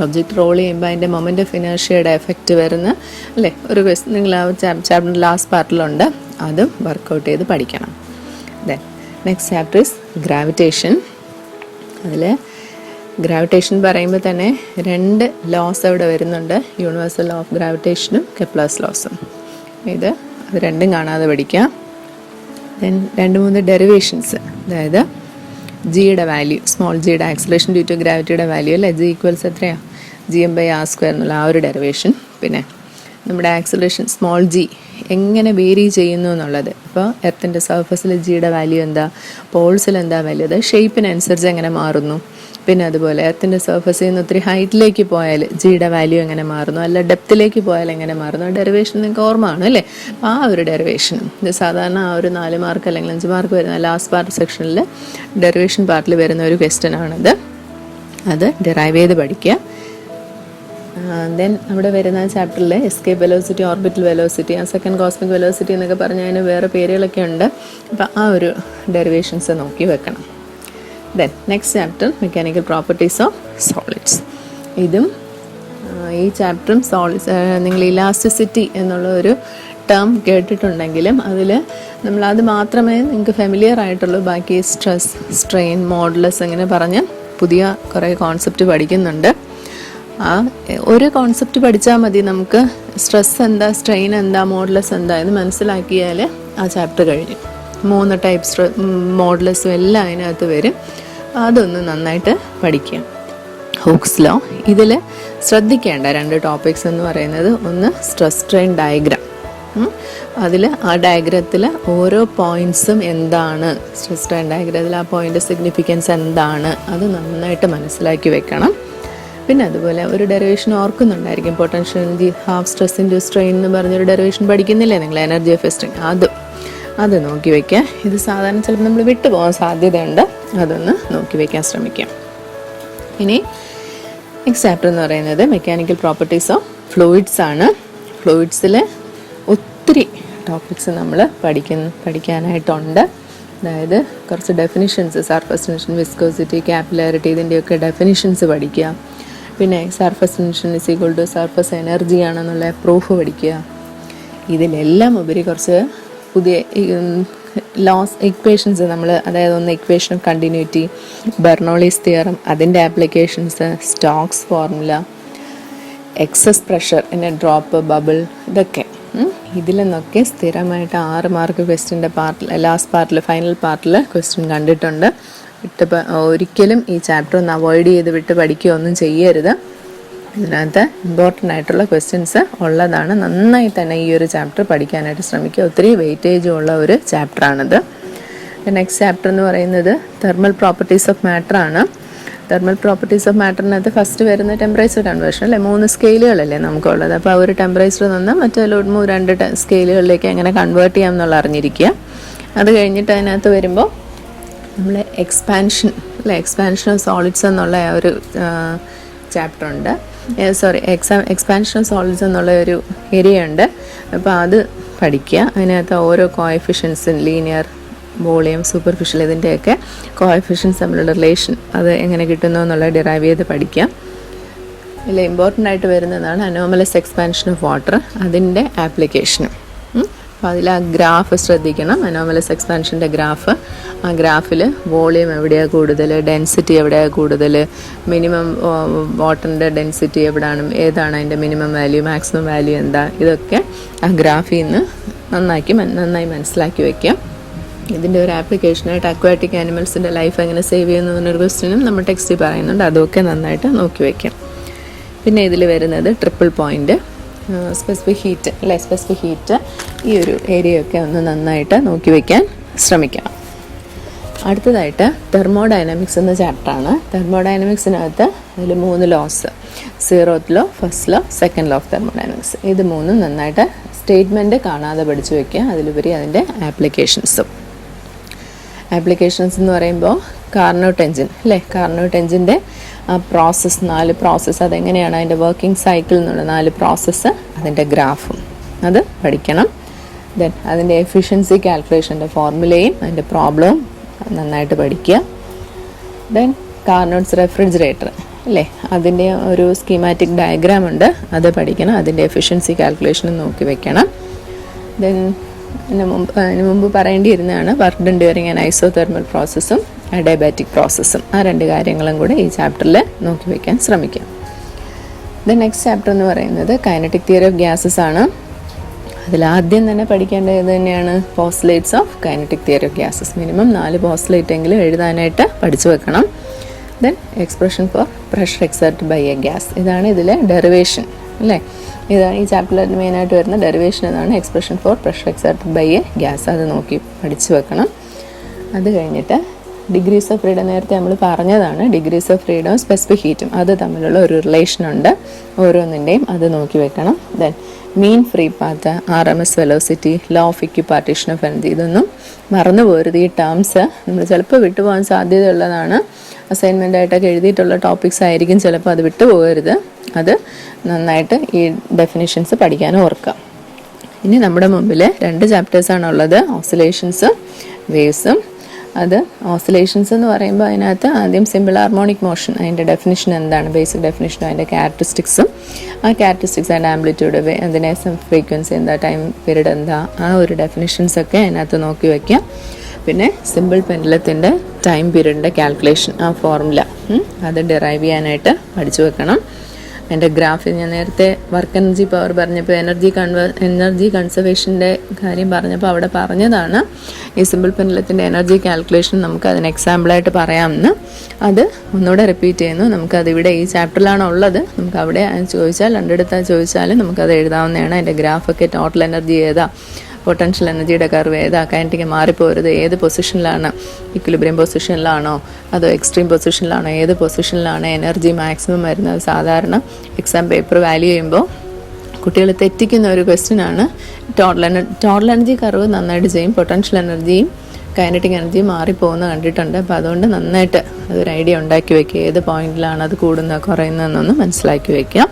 ഒബ്ജക്റ്റ് റോൾ ചെയ്യുമ്പോൾ അതിൻ്റെ മൊമെൻ്റ് ഓഫ് ഇനർഷ്യയുടെ എഫക്റ്റ് വരുന്ന അല്ലേ ഒരു നിങ്ങൾ ആ ചാപ്റ്ററിൻ്റെ ലാസ്റ്റ് പാർട്ടിലുണ്ട്. അതും വർക്കൗട്ട് ചെയ്ത് പഠിക്കണം. Then next chapter is gravitation. അതിൽ ഗ്രാവിറ്റേഷൻ പറയുമ്പോൾ തന്നെ 2 ലോസ് അവിടെ വരുന്നുണ്ട്, യൂണിവേഴ്സൽ ലോ ഓഫ് ഗ്രാവിറ്റേഷനും കെപ്ലേഴ്സ് ലോസും. അത് രണ്ടും കാണാതെ പഠിക്കാം. ദെൻ 2-3 ഡെറിവേഷൻസ്, അതായത് ജിയുടെ വാല്യൂ, സ്മോൾ ജിയുടെ ആക്സിലേഷൻ ഡ്യൂ ടു ഗ്രാവിറ്റിയുടെ വാല്യൂ അല്ലേ, G = എത്രയാണ്, Gm/r² എന്നുള്ള ആ ഒരു ഡെറിവേഷൻ. പിന്നെ നമ്മുടെ ആക്സിലേഷൻ സ്മോൾ ജി എങ്ങനെ വേരി ചെയ്യുന്നു എന്നുള്ളത്. ഇപ്പോൾ എർത്തിൻ്റെ സർഫസിൽ ജിയുടെ വാല്യൂ എന്താ, പോൾസിൽ എന്താ വാല്യൂ, അത് ഷേപ്പിനനുസരിച്ച് എങ്ങനെ മാറുന്നു. പിന്നെ അതുപോലെ എർത്തിൻ്റെ സർഫസിൽ നിന്ന് ഒത്തിരി ഹൈറ്റിലേക്ക് പോയാൽ ജിയുടെ വാല്യൂ എങ്ങനെ മാറുന്നു, അല്ല ഡെപ്തിലേക്ക് പോയാൽ എങ്ങനെ മാറുന്നു. ഡെറിവേഷൻ നിങ്ങൾക്ക് ഓർമ്മ ആണ് അല്ലേ. ആ ഒരു ഡെറിവേഷൻ ഇത് സാധാരണ ആ ഒരു 4 മാർക്ക് അല്ലെങ്കിൽ 5 മാർക്ക് വരുന്ന ലാസ്റ്റ് പാർട്ട് സെക്ഷനിൽ ഡെറിവേഷൻ പാർട്ടിൽ വരുന്ന ഒരു ക്വസ്റ്റ്യൻ ആണിത്. അത് ഡിറൈവ് ചെയ്ത് പഠിക്കുക. ദെൻ അവിടെ വരുന്ന ചാപ്റ്ററിൽ escape velocity, orbital velocity, second cosmic velocity എന്നൊക്കെ പറഞ്ഞാൽ അതിന് വേറെ പേരുകളൊക്കെ ഉണ്ട്. അപ്പോൾ ആ ഒരു ഡെറിവേഷൻസ് നോക്കി വെക്കണം. Then next chapter mechanical properties of solids. ഇതും ഈ ചാപ്റ്ററും നിങ്ങൾ ഇലാസ്റ്റിസിറ്റി എന്നുള്ള ഒരു ടേം കേട്ടിട്ടുണ്ടെങ്കിലും അതിൽ നമ്മളത് മാത്രമേ നിങ്ങൾക്ക് ഫെമിലിയർ ആയിട്ടുള്ളൂ. ബാക്കി സ്ട്രെസ്, സ്ട്രെയിൻ, മോഡുലസ് അങ്ങനെ പറഞ്ഞ് പുതിയ കുറേ കോൺസെപ്റ്റ് പഠിക്കുന്നുണ്ട്. ആ ഒരു കോൺസെപ്റ്റ് പഠിച്ചാൽ മതി. നമുക്ക് സ്ട്രെസ് എന്താ, സ്ട്രെയിൻ എന്താ, മോഡുലസ് എന്താ എന്ന് മനസ്സിലാക്കിയാൽ ആ ചാപ്റ്റർ കഴിഞ്ഞു. 3 ടൈപ്പ് മോഡുലസും എല്ലാം അതിനകത്ത് വരും. അതൊന്ന് നന്നായിട്ട് പഠിക്കുക. ഹൂക്സ് ലോ, ഇതിൽ ശ്രദ്ധിക്കേണ്ട 2 ടോപ്പിക്സ് എന്ന് പറയുന്നത്, ഒന്ന് സ്ട്രെസ് സ്ട്രെയിൻ ഡയഗ്രാം. അതിൽ ആ ഡയഗ്രത്തിൽ ഓരോ പോയിൻറ്റ്സും എന്താണ്, സ്ട്രെസ് സ്ട്രെയിൻ ഡയഗ്രത്തിൽ ആ പോയിൻ്റ് സിഗ്നിഫിക്കൻസ് എന്താണ്, അത് നന്നായിട്ട് മനസ്സിലാക്കി വെക്കണം. പിന്നെ അതുപോലെ ഒരു ഡെറിവേഷൻ ഓർക്കുന്നുണ്ടായിരിക്കും, potential energy half stress into strain എന്ന് പറഞ്ഞൊരു ഡെറിവേഷൻ പഠിക്കുന്നില്ലേ നിങ്ങൾ, എനർജി ഓഫ് സ്ട്രെയിൻ, അത് നോക്കി വയ്ക്കുക. ഇത് സാധാരണ ചിലപ്പോൾ നമ്മൾ വിട്ടു പോകാൻ സാധ്യതയുണ്ട്, അതൊന്ന് നോക്കി വയ്ക്കാൻ ശ്രമിക്കാം. ഇനി നെക്സ്റ്റ് ചാപ്റ്റർ എന്ന് പറയുന്നത് മെക്കാനിക്കൽ പ്രോപ്പർട്ടീസ് ഓഫ് ഫ്ലൂയിഡ്സ് ആണ്. ഫ്ലൂയിഡ്സിൽ ഒത്തിരി ടോപ്പിക്സ് നമ്മൾ പഠിക്കാനായിട്ടുണ്ട്. അതായത് കുറച്ച് definitions, surface tension, viscosity, capillarity, ഇതിൻ്റെയൊക്കെ ഡെഫിനിഷൻസ് പഠിക്കുക. പിന്നെ surface tension is equal to surface energy ആണെന്നുള്ള പ്രൂഫ് പഠിക്കുക. ഇതിലെല്ലാം ഉപരി കുറച്ച് പുതിയ ലോസ് ഇക്വേഷൻസ് നമ്മൾ, അതായത് ഒന്ന് equation of continuity, Bernoulli's theorem, അതിൻ്റെ applications, Stokes formula, excess pressure, പിന്നെ ഡ്രോപ്പ്, ബബിൾ, ഇതൊക്കെ ഇതിൽ നിന്നൊക്കെ സ്ഥിരമായിട്ട് 6 മാർക്ക് ക്വസ്റ്റ്യൻ്റെ പാർട്ടിൽ, ലാസ്റ്റ് പാർട്ടിൽ, ഫൈനൽ പാർട്ടിൽ ക്വസ്റ്റ്യൻ കണ്ടിട്ടുണ്ട്. ഒരിക്കലും ഈ ചാപ്റ്റർ ഒന്ന് അവോയ്ഡ് ചെയ്ത് വിട്ട് പഠിക്കുകയൊന്നും ചെയ്യരുത്. ഇതിനകത്ത് ഇമ്പോർട്ടൻ്റ് ആയിട്ടുള്ള ക്വസ്റ്റ്യൻസ് ഉള്ളതാണ്. നന്നായി തന്നെ ഈ ഒരു ചാപ്റ്റർ പഠിക്കാനായിട്ട് ശ്രമിക്കുക. ഒത്തിരി വെയിറ്റേജും ഉള്ള ഒരു ചാപ്റ്ററാണിത്. നെക്സ്റ്റ് ചാപ്റ്റർ എന്ന് പറയുന്നത് തെർമൽ പ്രോപ്പർട്ടീസ് ഓഫ് മാറ്റർ ആണ്. തെർമൽ പ്രോപ്പർട്ടീസ് ഓഫ് മാറ്ററിനകത്ത് ഫസ്റ്റ് വരുന്ന ടെമ്പറേച്ചർ കൺവേർഷൻ അല്ലേ, 3 സ്കെയിലുകളല്ലേ നമുക്കുള്ളത്. അപ്പോൾ ആ ഒരു ടെമ്പറേച്ചർ നിന്ന് മറ്റേലോട്ട് 2 സ്കെയിലുകളിലേക്ക് എങ്ങനെ കൺവേർട്ട് ചെയ്യാം എന്നുള്ള അറിഞ്ഞിരിക്കുക. അത് കഴിഞ്ഞിട്ട് അതിനകത്ത് വരുമ്പോൾ നമ്മൾ എക്സ്പാൻഷൻ ഓഫ് സോളിഡ്സ് എന്നുള്ള ഒരു ചാപ്റ്റർ ഉണ്ട്. എക്സ്പാൻഷൻ ഓഫ് സോളിഡ്സ് എന്നുള്ള ഒരു ഏരിയ ഉണ്ട്. അപ്പോൾ അത് പഠിക്കുക. അതിനകത്ത് ഓരോ കോഎഫിഷ്യൻസും, ലീനിയർ, വോളിയം, സൂപ്പർഫിഷ്യൽ, ഇതിൻ്റെയൊക്കെ കോഎഫിഷ്യൻസ് തമ്മിലുള്ള റിലേഷൻ അത് എങ്ങനെ കിട്ടുന്നു എന്നുള്ള ഡിറൈവ് ചെയ്ത് പഠിക്കാം. ഇതിൽ ഇമ്പോർട്ടൻ്റ് ആയിട്ട് വരുന്നതാണ് അനോമലസ് എക്സ്പാൻഷൻ ഓഫ് വാട്ടർ, അതിൻ്റെ ആപ്ലിക്കേഷനും. അപ്പോൾ അതിൽ ആ ഗ്രാഫ് ശ്രദ്ധിക്കണം, അനോമലസ് എക്സ്പാൻഷൻ്റെ ഗ്രാഫ്. ആ ഗ്രാഫിൽ വോളിയം എവിടെയാണ് കൂടുതൽ, ഡെൻസിറ്റി എവിടെയാണ് കൂടുതൽ, മിനിമം വാട്ടറിൻ്റെ ഡെൻസിറ്റി എവിടെയാണ്, ഏതാണ് അതിൻ്റെ മിനിമം വാല്യൂ, മാക്സിമം വാല്യൂ എന്താ, ഇതൊക്കെ ആ ഗ്രാഫിൽ നിന്ന് നന്നായി മനസ്സിലാക്കി വയ്ക്കാം. ഇതിൻ്റെ ഒരു ആപ്ലിക്കേഷനായിട്ട് അക്വാറ്റിക് ആനിമൽസിൻ്റെ ലൈഫ് എങ്ങനെ സേവ് ചെയ്യുന്നു എന്നൊരു ക്വസ്റ്റ്യനും നമ്മൾ ടെക്സ്റ്റിൽ പറയുന്നുണ്ട്. അതൊക്കെ നന്നായിട്ട് നോക്കി വയ്ക്കാം. പിന്നെ ഇതിൽ വരുന്നത് ട്രിപ്പിൾ പോയിൻ്റ്, സ്പെസിഫിക് ഹീറ്റ്, ഈ ഒരു ഏരിയയൊക്കെ ഒന്ന് നന്നായിട്ട് നോക്കി വയ്ക്കാൻ ശ്രമിക്കണം. അടുത്തതായിട്ട് തെർമോഡൈനാമിക്സ് എന്ന ചാപ്റ്ററാണ്. തെർമോഡൈനാമിക്സിനകത്ത് അതിൽ 3 laws, 0th law, first law, second law of thermodynamics, ഇത് 3 നന്നായിട്ട് സ്റ്റേറ്റ്മെൻറ്റ് കാണാതെ പഠിച്ചു വയ്ക്കുക. അതിലുപരി അതിൻ്റെ ആപ്ലിക്കേഷൻസ് എന്ന് പറയുമ്പോൾ കാർനോട്ട് എഞ്ചിൻ്റെ ആ പ്രോസസ്സ്, 4 പ്രോസസ്സ്, അതെങ്ങനെയാണ് അതിൻ്റെ വർക്കിംഗ് സൈക്കിൾ എന്നുള്ള 4 പ്രോസസ്സ്, അതിൻ്റെ ഗ്രാഫും അത് പഠിക്കണം. ദെൻ അതിൻ്റെ എഫിഷ്യൻസി കാൽക്കുലേഷൻ്റെ ഫോർമുലയും അതിൻ്റെ പ്രോബ്ലവും നന്നായിട്ട് പഠിക്കുക. ദെൻ കാർനോട്ട്സ് റെഫ്രിജറേറ്റർ അല്ലേ, അതിൻ്റെ ഒരു സ്കീമാറ്റിക് ഡയഗ്രാം ഉണ്ട്, അത് പഠിക്കണം. അതിൻ്റെ എഫിഷ്യൻസി കാൽക്കുലേഷനും നോക്കി വെക്കണം. ദെൻ അതിന് മുമ്പ് പറയേണ്ടിയിരുന്നതാണ് work done during an isothermal പ്രോസസ്സും അഡിയബാറ്റിക് പ്രോസസ്സും. ആ 2 കാര്യങ്ങളും കൂടെ ഈ ചാപ്റ്ററിൽ നോക്കി വയ്ക്കാൻ ശ്രമിക്കാം. ദെൻ നെക്സ്റ്റ് ചാപ്റ്റർ എന്ന് പറയുന്നത് കൈനറ്റിക് തിയറി ഓഫ് ഗ്യാസസ് ആണ്. അതിലാദ്യം തന്നെ പഠിക്കേണ്ടത് തന്നെയാണ് postulates of kinetic theory of gases. Minimum 4 postulate എങ്കിലും എഴുതാനായിട്ട് പഠിച്ചു വെക്കണം. Then expression for pressure exert by a gas, ഇതാണ് ഇതിലെ ഡെറിവേഷൻ അല്ലേ. ഇതാണ് ഈ ചാപ്റ്ററിൽ മെയിനായിട്ട് വരുന്ന ഡെറിവേഷൻ, എന്നാണ് expression for pressure exert by a gas. അത് നോക്കി പഠിച്ചു വെക്കണം. അത് കഴിഞ്ഞിട്ട് ഡിഗ്രീസ് ഓഫ് ഫ്രീഡം, നേരത്തെ നമ്മൾ പറഞ്ഞതാണ്, ഡിഗ്രീസ് ഓഫ് ഫ്രീഡവും സ്പെസിഫിക് ഹീറ്റും അത് തമ്മിലുള്ള ഒരു റിലേഷനുണ്ട് ഓരോന്നിൻ്റെയും, അത് നോക്കി വെക്കണം. Then mean free path, RMS velocity, law of equipartition of energy, ഇതൊന്നും മറന്നു പോരുത്. ഈ ടേംസ് നമ്മൾ ചിലപ്പോൾ വിട്ടുപോകാൻ സാധ്യതയുള്ളതാണ്. അസൈൻമെൻറ്റായിട്ടൊക്കെ എഴുതിയിട്ടുള്ള ടോപ്പിക്സ് ആയിരിക്കും ചിലപ്പോൾ, അത് വിട്ടുപോകരുത്. അത് നന്നായിട്ട് ഈ ഡെഫിനിഷൻസ് പഠിക്കാനും ഓർക്കുക. ഇനി നമ്മുടെ മുമ്പിൽ 2 ചാപ്റ്റേഴ്സാണുള്ളത്, ഓസിലേഷൻസും വേവ്സും. അത് ഓസിലേഷൻസ് എന്ന് പറയുമ്പോൾ അതിനകത്ത് ആദ്യം സിമ്പിൾ ഹാർമോണിക് മോഷൻ, അതിൻ്റെ ഡെഫിനിഷൻ എന്താണ്, ബേസിക് ഡെഫിനിഷനും അതിൻ്റെ ക്യാരക്ടറിസ്റ്റിക്സും, ആ ക്യാരക്ടറിസ്റ്റിക്സ് അതിൻ്റെ ആംപ്ലിറ്റ്യൂഡ്, അതിൻ്റെ ഫ്രീക്വൻസി എന്താ, ടൈം പീരീഡ് എന്താ, ആ ഒരു ഡെഫിനിഷൻസൊക്കെ അതിനകത്ത് നോക്കി വയ്ക്കാം. പിന്നെ സിമ്പിൾ പെൻഡുലത്തിൻ്റെ ടൈം പീരീഡിൻ്റെ കാൽക്കുലേഷൻ, ആ ഫോർമുല അത് ഡിറൈവ് ചെയ്യാനായിട്ട് പഠിച്ചു വെക്കണം. എൻ്റെ ഗ്രാഫിൽ ഞാൻ നേരത്തെ വർക്ക് എനർജി പവർ പറഞ്ഞപ്പോൾ എനർജി കൺസർവേഷൻ്റെ കാര്യം പറഞ്ഞപ്പോൾ അവിടെ പറഞ്ഞതാണ് ഈ സിമ്പിൾ പെൻഡുലത്തിൻ്റെ എനർജി കാൽക്കുലേഷൻ നമുക്ക് അതിന് എക്സാമ്പിളായിട്ട് പറയാമെന്ന്. അത് ഒന്നുകൂടെ റിപ്പീറ്റ് ചെയ്യുന്നു. നമുക്കതിവിടെ ഈ ചാപ്റ്ററിലാണോ ഉള്ളത്, നമുക്ക് അവിടെ ചോദിച്ചാൽ രണ്ടിടത്താൽ ചോദിച്ചാലും നമുക്കത് എഴുതാവുന്നതാണ്. അതിൻ്റെ ഗ്രാഫൊക്കെ ടോട്ടൽ എനർജി ഏതാ, പൊട്ടൻഷ്യൽ എനർജിയുടെ കർവ് ഏതാ, കൈനറ്റിക് മാറിപ്പോരുത്, ഏത് പൊസിഷനിലാണ്, ഇക്വിലിബ്രിയം പൊസിഷനിലാണോ അതോ എക്സ്ട്രീം പൊസിഷനിലാണോ, ഏത് പൊസിഷനിലാണ് എനർജി മാക്സിമം വരുന്നത്. സാധാരണ എക്സാം പേപ്പർ വാല്യൂ ചെയ്യുമ്പോൾ കുട്ടികൾ തെറ്റിക്കുന്ന ഒരു ക്വസ്റ്റ്യനാണ്. ടോട്ടൽ എനർജി കർവ് നന്നായിട്ട് ചെയ്യും, പൊട്ടൻഷ്യൽ എനർജിയും കൈനറ്റിക് എനർജിയും മാറിപ്പോകുന്നത് കണ്ടിട്ടുണ്ട്. അപ്പോൾ അതുകൊണ്ട് നന്നായിട്ട് അതൊരു ഐഡിയ ഉണ്ടാക്കി വയ്ക്കുക, ഏത് പോയിന്റിലാണ് അത് കൂടുന്നത് കുറയുന്നതെന്നൊന്ന് മനസ്സിലാക്കി വയ്ക്കുക.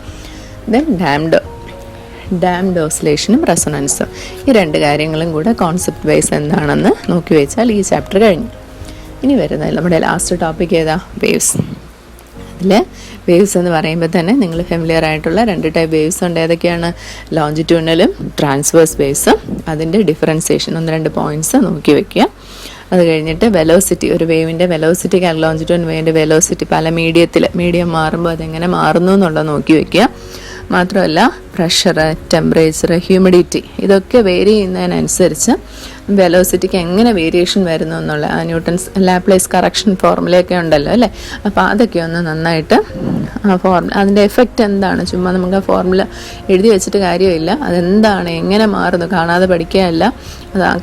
ദെൻ ഡാംഡ് ഓസിലേഷനും റെസൊണൻസും, ഈ രണ്ട് കാര്യങ്ങളും കൂടെ കോൺസെപ്റ്റ് വൈസ് എന്താണെന്ന് നോക്കി വെച്ചാൽ ഈ ചാപ്റ്റർ കഴിഞ്ഞു. ഇനി വരുന്നത് നമ്മുടെ ലാസ്റ്റ് ടോപ്പിക് ഏതാ, വേവ്സ്. അതിൽ വേവ്സ് എന്ന് പറയുമ്പോൾ തന്നെ നിങ്ങൾ ഫെമിലിയർ ആയിട്ടുള്ള 2 ടൈപ്പ് വേവ്സ് ഉണ്ട്. ഏതൊക്കെയാണ്, ലോഞ്ചിറ്റ്യൂണലും ട്രാൻസ്വേഴ്സ് വേവ്സും. അതിൻ്റെ ഡിഫറൻസിയേഷൻ 1-2 പോയിൻറ്റ്സ് നോക്കി വയ്ക്കുക. അത് കഴിഞ്ഞിട്ട് വെലോസിറ്റി, ഒരു വേവിൻ്റെ വെലോസിറ്റി, ലോഞ്ചിറ്റ്യൂൺ വേവിൻ്റെ വെലോസിറ്റി പല മീഡിയം മാറുമ്പോൾ അതെങ്ങനെ മാറുന്നു എന്നുള്ളത് നോക്കി വയ്ക്കുക. മാത്രമല്ല പ്രഷർ, ടെമ്പറേച്ചർ, ഹ്യൂമിഡിറ്റി ഇതൊക്കെ വേരി ചെയ്യുന്നതിനനുസരിച്ച് വെലോസിറ്റിക്ക് എങ്ങനെ വേരിയേഷൻ വരുന്നു എന്നുള്ള ആ ന്യൂട്ടൺസ് ലാപ്ലേസ് കറക്ഷൻ ഫോർമുലയൊക്കെ ഉണ്ടല്ലോ അല്ലേ. അപ്പോൾ അതൊക്കെ ഒന്ന് നന്നായിട്ട് ആ ഫോർമുല, അതിൻ്റെ എഫക്റ്റ് എന്താണ്, ചുമ്മാ നമുക്ക് ആ ഫോർമുല എഴുതി വെച്ചിട്ട് കാര്യമില്ല, അതെന്താണ്, എങ്ങനെ മാറുന്നു കാണാതെ പഠിക്കുകയല്ല, അത് ആ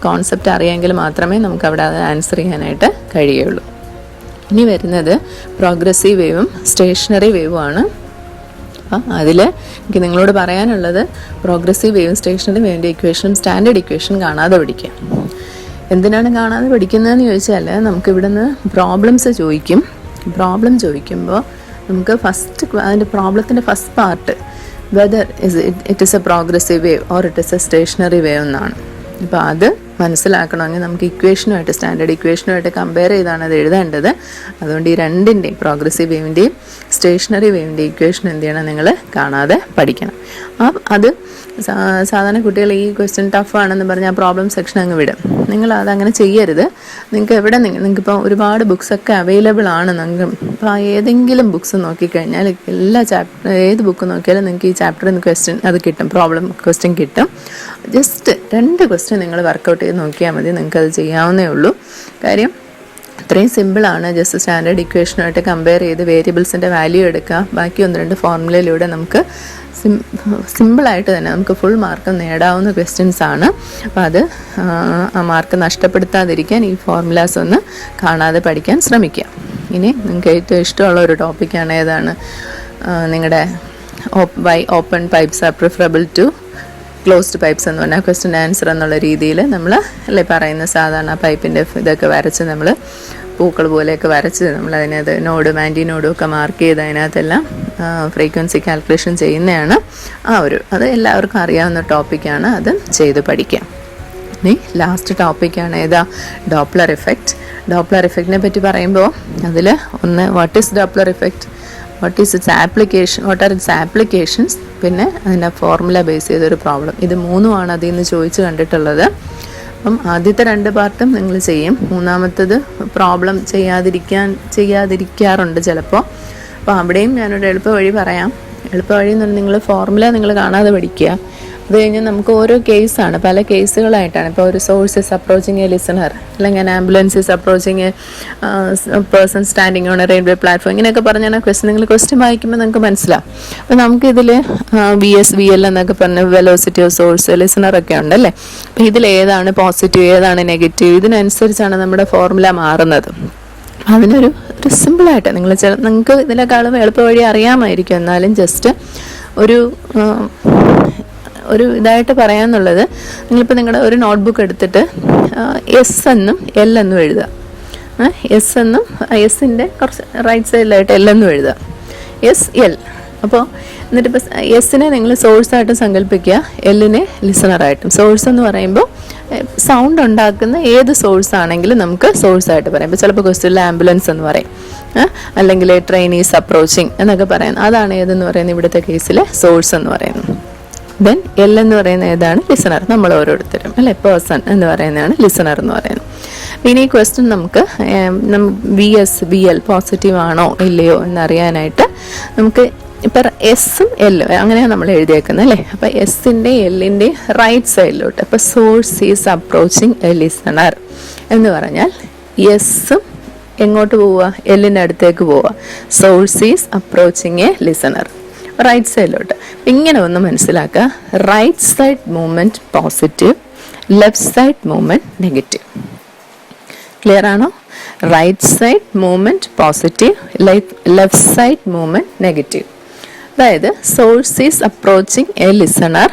കോൺസെപ്റ്റ് അറിയാമെങ്കിൽ മാത്രമേ നമുക്ക് അവിടെ അത് ആൻസർ ചെയ്യാനായിട്ട് കഴിയുള്ളൂ. ഇനി വരുന്നത് പ്രോഗ്രസീവ് വേവും സ്റ്റേഷനറി വേവുമാണ്. അപ്പം അതിൽ എനിക്ക് നിങ്ങളോട് പറയാനുള്ളത് പ്രോഗ്രസീവ് വേവും സ്റ്റേഷനറി വേവിൻ്റെ ഇക്വേഷനും സ്റ്റാൻഡേർഡ് ഇക്വേഷൻ കാണാതെ പഠിക്കുക. എന്തിനാണ് കാണാതെ പഠിക്കുന്നതെന്ന് ചോദിച്ചാൽ നമുക്കിവിടെ നിന്ന് പ്രോബ്ലംസ് ചോദിക്കും. പ്രോബ്ലം ചോദിക്കുമ്പോൾ നമുക്ക് അതിൻ്റെ പ്രോബ്ലത്തിൻ്റെ first part whether it is a progressive wave or it is a stationary wave എന്നാണ്. അപ്പോൾ അത് മനസ്സിലാക്കണമെങ്കിൽ നമുക്ക് ഇക്വേഷനുമായിട്ട്, സ്റ്റാൻഡേർഡ് ഇക്വേഷനുമായിട്ട് കമ്പയർ ചെയ്താണ് അത് എഴുതേണ്ടത്. അതുകൊണ്ട് ഈ രണ്ടിൻ്റെയും പ്രോഗ്രസീവ് വേവിൻ്റെയും സ്റ്റേഷനറി വേവിൻ്റെ ഇക്വേഷൻ എന്ത് ചെയ്യണം, നിങ്ങൾ കാണാതെ പഠിക്കണം. അത് സാധാരണ കുട്ടികൾ ഈ ക്വസ്റ്റ്യൻ ടഫാണെന്ന് പറഞ്ഞാൽ പ്രോബ്ലം സെക്ഷൻ അങ്ങ് വിടും. നിങ്ങൾ അതങ്ങനെ ചെയ്യരുത്. നിങ്ങൾക്ക് നിങ്ങൾക്കിപ്പോൾ ഒരുപാട് ബുക്സൊക്കെ അവൈലബിൾ ആണ്. നിങ്ങൾക്ക് ഇപ്പോൾ ഏതെങ്കിലും ബുക്സ് നോക്കിക്കഴിഞ്ഞാൽ ഏത് ബുക്ക് നോക്കിയാലും നിങ്ങൾക്ക് ഈ ചാപ്റ്ററിൽ നിന്ന് ക്വസ്റ്റ്യൻ അത് കിട്ടും, പ്രോബ്ലം ക്വസ്റ്റ്യൻ കിട്ടും. ജസ്റ്റ് 2 ക്വസ്റ്റ്യൻ നിങ്ങൾ വർക്കൗട്ട് ചെയ്ത് നോക്കിയാൽ മതി, നിങ്ങൾക്കത് ചെയ്യാവുന്നേ ഉള്ളൂ. കാര്യം അത്രയും സിമ്പിളാണ്. ജസ്റ്റ് സ്റ്റാൻഡേർഡ് ഇക്വേഷനുമായിട്ട് കമ്പയർ ചെയ്ത് വേരിയബിൾസിൻ്റെ വാല്യൂ എടുക്കുക, ബാക്കി 1-2 ഫോർമുലയിലൂടെ നമുക്ക് സിമ്പിളായിട്ട് തന്നെ നമുക്ക് ഫുൾ മാർക്ക് നേടാവുന്ന ക്വസ്റ്റ്യൻസ് ആണ്. അപ്പോൾ അത് ആ മാർക്ക് നഷ്ടപ്പെടുത്താതിരിക്കാൻ ഈ ഫോർമുലാസ് ഒന്ന് കാണാതെ പഠിക്കാൻ ശ്രമിക്കുക. ഇനി നിങ്ങൾക്ക് ഏറ്റവും ഇഷ്ടമുള്ള ഒരു ടോപ്പിക്കാണ് ഏതാണ്, നിങ്ങളുടെ why open pipes are preferable to closed pipes എന്ന് പറഞ്ഞാൽ ക്വസ്റ്റ്യൻ ആൻസർ എന്നുള്ള രീതിയിൽ നമ്മൾ അല്ലേ പറയുന്ന സാധാരണ പൈപ്പിൻ്റെ ഇതൊക്കെ വരച്ച് നമ്മൾ പൂക്കൾ പോലെയൊക്കെ വരച്ച് നമ്മൾ അതിനകത്ത് നോഡും ആൻറ്റി നോഡും ഒക്കെ മാർക്ക് ചെയ്ത് അതിനകത്തെല്ലാം ഫ്രീക്വൻസി കാൽക്കുലേഷൻ ചെയ്യുന്നതാണ്. അത് എല്ലാവർക്കും അറിയാവുന്ന ടോപ്പിക്കാണ്, അത് ചെയ്ത് പഠിക്കാം. ഇനി ലാസ്റ്റ് ടോപ്പിക്കാണ് ഏതാ, ഡോപ്ലർ ഇഫക്റ്റ്. ഡോപ്ലർ ഇഫക്റ്റിനെ പറ്റി പറയുമ്പോൾ അതിൽ ഒന്ന് what is Doppler effect, what is its application, what are its applications, പിന്നെ അതിൻ്റെ ഫോർമുല ബേസ് ചെയ്തൊരു പ്രോബ്ലം. ഇത് 3 അതിൽ നിന്ന് ചോദിച്ച് കണ്ടിട്ടുള്ളത്. അപ്പം ആദ്യത്തെ 2 പാർട്ടും നിങ്ങൾ ചെയ്യും, മൂന്നാമത്തത് പ്രോബ്ലം ചെയ്യാതിരിക്കാറുണ്ട് ചിലപ്പോൾ. അപ്പോൾ അവിടെയും ഞാനൊരു എളുപ്പ വഴി പറയാം. എളുപ്പ വഴി എന്ന് പറഞ്ഞാൽ നിങ്ങൾ ഫോർമുല നിങ്ങൾ കാണാതെ പഠിക്കുക. അത് കഴിഞ്ഞാൽ നമുക്ക് ഓരോ കേസാണ്, പല കേസുകളായിട്ടാണ്. ഇപ്പോൾ ഒരു source is approaching a listener, അല്ലെങ്കിൽ ambulance is approaching a person standing on a railway platform, ഇങ്ങനെയൊക്കെ പറഞ്ഞാൽ നിങ്ങൾ ക്വസ്റ്റ്യൻ വായിക്കുമ്പോൾ നിങ്ങൾക്ക് മനസ്സിലാവും. അപ്പോൾ നമുക്കിതിൽ VL എന്നൊക്കെ പറഞ്ഞ വെലോസിറ്റി ഓഫ് സോഴ്സ് ലിസണറൊക്കെ ഉണ്ടല്ലേ. അപ്പോൾ ഇതിലേതാണ് പോസിറ്റീവ് ഏതാണ് നെഗറ്റീവ്, ഇതിനനുസരിച്ചാണ് നമ്മുടെ ഫോർമുല മാറുന്നത്. അതിനൊരു സിമ്പിളായിട്ട് നിങ്ങൾക്ക് ഇതിനേക്കാളും എളുപ്പ വഴി അറിയാമായിരിക്കും, എന്നാലും ജസ്റ്റ് ഒരു ഇതായിട്ട് പറയാമെന്നുള്ളത്, നിങ്ങളിപ്പോൾ നിങ്ങളുടെ ഒരു നോട്ട്ബുക്ക് എടുത്തിട്ട് S എന്നും L എന്നും എഴുതുക. എസിൻ്റെ കുറച്ച് റൈറ്റ് സൈഡിലായിട്ട് L എന്നും എഴുതുക, SL. അപ്പോൾ എന്നിട്ട് ഇപ്പോൾ എസ്സിനെ നിങ്ങൾ സോഴ്സായിട്ട് സങ്കല്പിക്കുക, എല്ലിനെ ലിസണറായിട്ടും. സോഴ്സ് എന്ന് പറയുമ്പോൾ സൗണ്ട് ഉണ്ടാക്കുന്ന ഏത് സോഴ്സ് ആണെങ്കിലും നമുക്ക് സോഴ്സായിട്ട് പറയാം. ഇപ്പോൾ ചിലപ്പോൾ ക്വസ്റ്റ്യനിൽ ആംബുലൻസ് എന്ന് പറയും, അല്ലെങ്കിൽ ട്രെയിൻ ഈസ് അപ്രോച്ചിങ് എന്നൊക്കെ പറയുന്നത്. അതാണ് ഏതെന്ന് പറയുന്നത് ഇവിടുത്തെ കേസിൽ സോഴ്സ് എന്ന് പറയുന്നത്. ദെൻ എൽ എന്ന് പറയുന്ന ഏതാണ്? ലിസണർ. നമ്മൾ ഓരോരുത്തരും അല്ലെ, പേഴ്സൺ എന്ന് പറയുന്നതാണ് ലിസണർ എന്ന് പറയുന്നത്. പിന്നെ ഈ ക്വസ്റ്റ്യൻ നമുക്ക് VS VL പോസിറ്റീവ് ആണോ ഇല്ലയോ എന്നറിയാനായിട്ട് നമുക്ക് ഇപ്പം എസ്സും എല്ലും അങ്ങനെയാണ് നമ്മൾ എഴുതിയേക്കുന്നത് അല്ലേ. അപ്പം എസ്സിൻ്റെ എല്ലിൻ്റെ റൈറ്റ് സൈഡിലോട്ട്, അപ്പം source is approaching a listener എന്ന് പറഞ്ഞാൽ എസ്സും എങ്ങോട്ട് പോവുക? എല്ലിൻ്റെ അടുത്തേക്ക് പോവുക. Source is approaching a listener, right സൈഡിലോട്ട്. ഇങ്ങനെ ഒന്ന് മനസ്സിലാക്കുക, right side movement positive, left side movement negative. Clear ആണോ? Right side movement positive, left side movement negative. അതായത് source is approaching a listener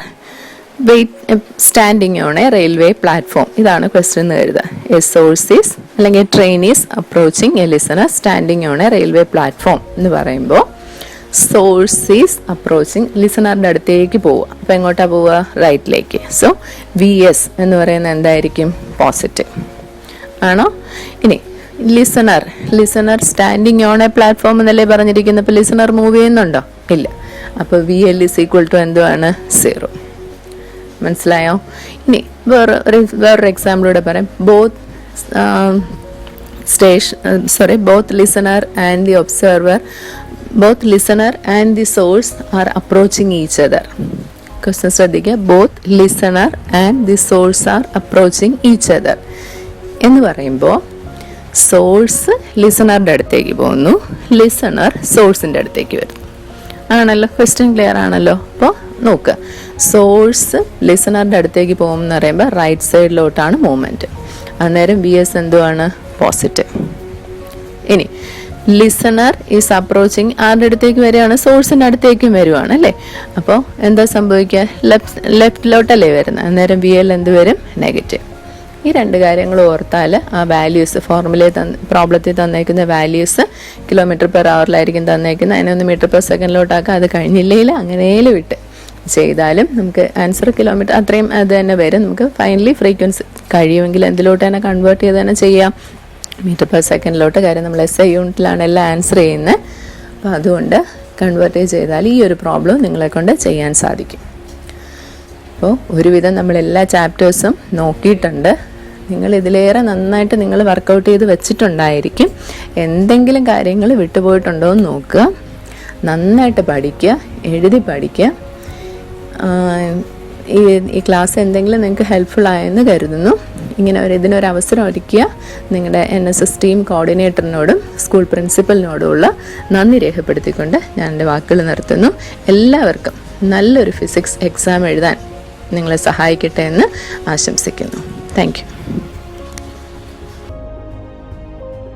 standing on a railway platform. ഇതാണ് question എന്ന് കരുതുക. A source is അല്ലെങ്കിൽ train is approaching a listener standing on a railway platform എന്ന് പറയുമ്പോൾ source is approaching ലിസണറിൻ്റെ അടുത്തേക്ക് പോവുക. അപ്പോൾ എങ്ങോട്ടാണ് പോവുക? റൈറ്റിലേക്ക്. സോ VS എന്ന് പറയുന്നത് എന്തായിരിക്കും? പോസിറ്റീവ് ആണോ? ഇനി listener standing on A platform എന്നല്ലേ പറഞ്ഞിരിക്കുന്നത്. അപ്പോൾ ലിസണർ മൂവ് ചെയ്യുന്നുണ്ടോ? ഇല്ല. അപ്പോൾ VL ഈസ് ഈക്വൽ ടു എന്തുവാണ്? 0. മനസ്സിലായോ? ഇനി വേറൊരു എക്സാമ്പിളൂടെ പറയാം. both listener and the observer, both listener and the source are approaching each other. Question ശ്രദ്ധിക്കുക, both listener and the source are approaching each other എന്ന് പറയുമ്പോൾ സോഴ്സ് ലിസണറിൻ്റെ അടുത്തേക്ക് പോകുന്നു, ലിസണർ സോഴ്സിൻ്റെ അടുത്തേക്ക് വരുന്നു. ആണല്ലോ? ക്വസ്റ്റ്യൻ ക്ലിയർ ആണല്ലോ? അപ്പോൾ നോക്കുക, സോഴ്സ് ലിസണറിൻ്റെ അടുത്തേക്ക് പോകുമെന്ന് പറയുമ്പോൾ റൈറ്റ് സൈഡിലോട്ടാണ് മൂവ്മെൻറ്റ്. അന്നേരം VS എന്തുവാണ്? പോസിറ്റീവ്. ഇനി ലിസണർ ഈസ് അപ്രോച്ചിങ് ആരുടെ അടുത്തേക്ക് വരികയാണ്? സോഴ്സിൻ്റെ അടുത്തേക്കും വരുവാണ് അല്ലേ. അപ്പോൾ എന്താ സംഭവിക്കുക? ലെഫ്റ്റിലോട്ടല്ലേ വരുന്നത്. അന്നേരം VL എന്ത് വരും? നെഗറ്റീവ്. ഈ രണ്ട് കാര്യങ്ങൾ ഓർത്താൽ ആ വാല്യൂസ് പ്രോബ്ലത്തിൽ തന്നേക്കുന്ന വാല്യൂസ് km/h തന്നേക്കുന്നത്. അതിനൊന്ന് m/s അത് കഴിഞ്ഞില്ലെങ്കിൽ അങ്ങനെയും വിട്ട് ചെയ്താലും നമുക്ക് ആൻസർ കിലോമീറ്റർ അത്രയും അത് തന്നെ വരും. നമുക്ക് ഫൈനലി ഫ്രീക്വൻസി കഴിയുമെങ്കിൽ എന്തിലോട്ട് തന്നെ കൺവേർട്ട് ചെയ്ത് തന്നെ ചെയ്യാം, m/s. കാര്യം നമ്മൾ SI യൂണിറ്റിലാണ് എല്ലാം ആൻസർ ചെയ്യുന്നത്. അപ്പോൾ അതുകൊണ്ട് കൺവേർട്ട് ചെയ്താൽ ഈ ഒരു പ്രോബ്ലം നിങ്ങളെ കൊണ്ട് ചെയ്യാൻ സാധിക്കും. അപ്പോൾ ഒരുവിധം നമ്മളെല്ലാ ചാപ്റ്റേഴ്സും നോക്കിയിട്ടുണ്ട്. നിങ്ങൾ ഇതിലേറെ നന്നായിട്ട് നിങ്ങൾ വർക്കൗട്ട് ചെയ്ത് വെച്ചിട്ടുണ്ടായിരിക്കും. എന്തെങ്കിലും കാര്യങ്ങൾ വിട്ടുപോയിട്ടുണ്ടോ എന്ന് നോക്കുക, നന്നായിട്ട് പഠിക്കുക, എഴുതി പഠിക്കുക. ഈ ക്ലാസ് എന്തെങ്കിലും നിങ്ങൾക്ക് ഹെൽപ്ഫുൾ ആയെന്ന് കരുതുന്നു. ഇതിനൊരവസരം ഒരുക്കിയ നിങ്ങളുടെ NSS ടീം കോർഡിനേറ്ററിനോടും സ്കൂൾ പ്രിൻസിപ്പലിനോടുമുള്ള നന്ദി രേഖപ്പെടുത്തിക്കൊണ്ട് ഞാൻ എൻ്റെ വാക്കുകൾ നിർത്തുന്നു. എല്ലാവർക്കും നല്ലൊരു ഫിസിക്സ് എക്സാം എഴുതാൻ നിങ്ങളെ സഹായിക്കട്ടെ എന്ന് ആശംസിക്കുന്നു. Thank you.